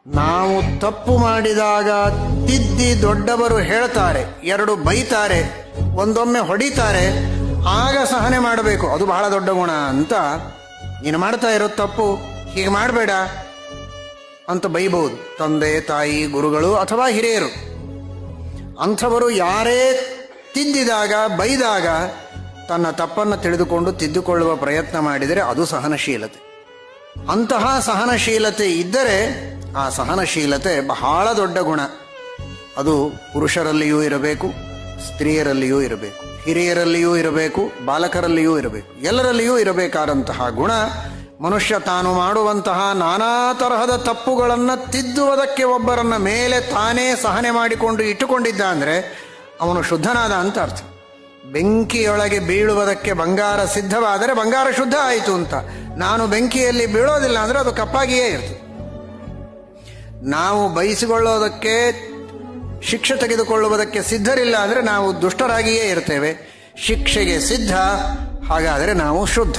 ನಾವು ತಪ್ಪು ಮಾಡಿದಾಗ ತಿದ್ದಿ ದೊಡ್ಡವರು ಹೇಳ್ತಾರೆ, ಎರಡು ಬೈತಾರೆ, ಒಂದೊಮ್ಮೆ ಹೊಡಿತಾರೆ, ಆಗ ಸಹನೆ ಮಾಡಬೇಕು. ಅದು ಬಹಳ ದೊಡ್ಡ ಗುಣ ಅಂತ. ನೀನು ಮಾಡ್ತಾ ಇರೋ ತಪ್ಪು, ಹೀಗೆ ಮಾಡಬೇಡ ಅಂತ ಬೈಬಹುದು ತಂದೆ, ತಾಯಿ, ಗುರುಗಳು ಅಥವಾ ಹಿರಿಯರು. ಅಂಥವರು ಯಾರೇ ತಿದ್ದಿದಾಗ, ಬೈದಾಗ ತನ್ನ ತಪ್ಪನ್ನು ತಿಳಿದುಕೊಂಡು ತಿದ್ದುಕೊಳ್ಳುವ ಪ್ರಯತ್ನ ಮಾಡಿದರೆ ಅದು ಸಹನಶೀಲತೆ. ಅಂತಹ ಸಹನಶೀಲತೆ ಇದ್ದರೆ ಆ ಸಹನಶೀಲತೆ ಬಹಳ ದೊಡ್ಡ ಗುಣ. ಅದು ಪುರುಷರಲ್ಲಿಯೂ ಇರಬೇಕು, ಸ್ತ್ರೀಯರಲ್ಲಿಯೂ ಇರಬೇಕು, ಹಿರಿಯರಲ್ಲಿಯೂ ಇರಬೇಕು, ಬಾಲಕರಲ್ಲಿಯೂ ಇರಬೇಕು, ಎಲ್ಲರಲ್ಲಿಯೂ ಇರಬೇಕಾದಂತಹ ಗುಣ. ಮನುಷ್ಯ ತಾನು ಮಾಡುವಂತಹ ನಾನಾ ತರಹದ ತಪ್ಪುಗಳನ್ನು ತಿದ್ದುವುದಕ್ಕೆ ಒಬ್ಬರನ್ನ ಮೇಲೆ ತಾನೇ ಸಹನೆ ಮಾಡಿಕೊಂಡು ಇಟ್ಟುಕೊಂಡಿದ್ದ ಅಂದರೆ ಅವನು ಶುದ್ಧನಾದ ಅಂತ ಅರ್ಥ. ಬೆಂಕಿಯೊಳಗೆ ಬೀಳುವುದಕ್ಕೆ ಬಂಗಾರ ಸಿದ್ಧವಾದರೆ ಬಂಗಾರ ಶುದ್ಧ ಆಯಿತು ಅಂತ. ನಾನು ಬೆಂಕಿಯಲ್ಲಿ ಬೀಳೋದಿಲ್ಲ ಅಂದರೆ ಅದು ಕಪ್ಪಾಗಿಯೇ ಇರ್ತದೆ. ನಾವು ಬಯಸಿಕೊಳ್ಳೋದಕ್ಕೆ, ಶಿಕ್ಷೆ ತೆಗೆದುಕೊಳ್ಳುವುದಕ್ಕೆ ಸಿದ್ಧರಿಲ್ಲ ಅಂದರೆ ನಾವು ದುಷ್ಟರಾಗಿಯೇ ಇರ್ತೇವೆ. ಶಿಕ್ಷೆಗೆ ಸಿದ್ಧ, ಹಾಗಾದರೆ ನಾವು ಶುದ್ಧ.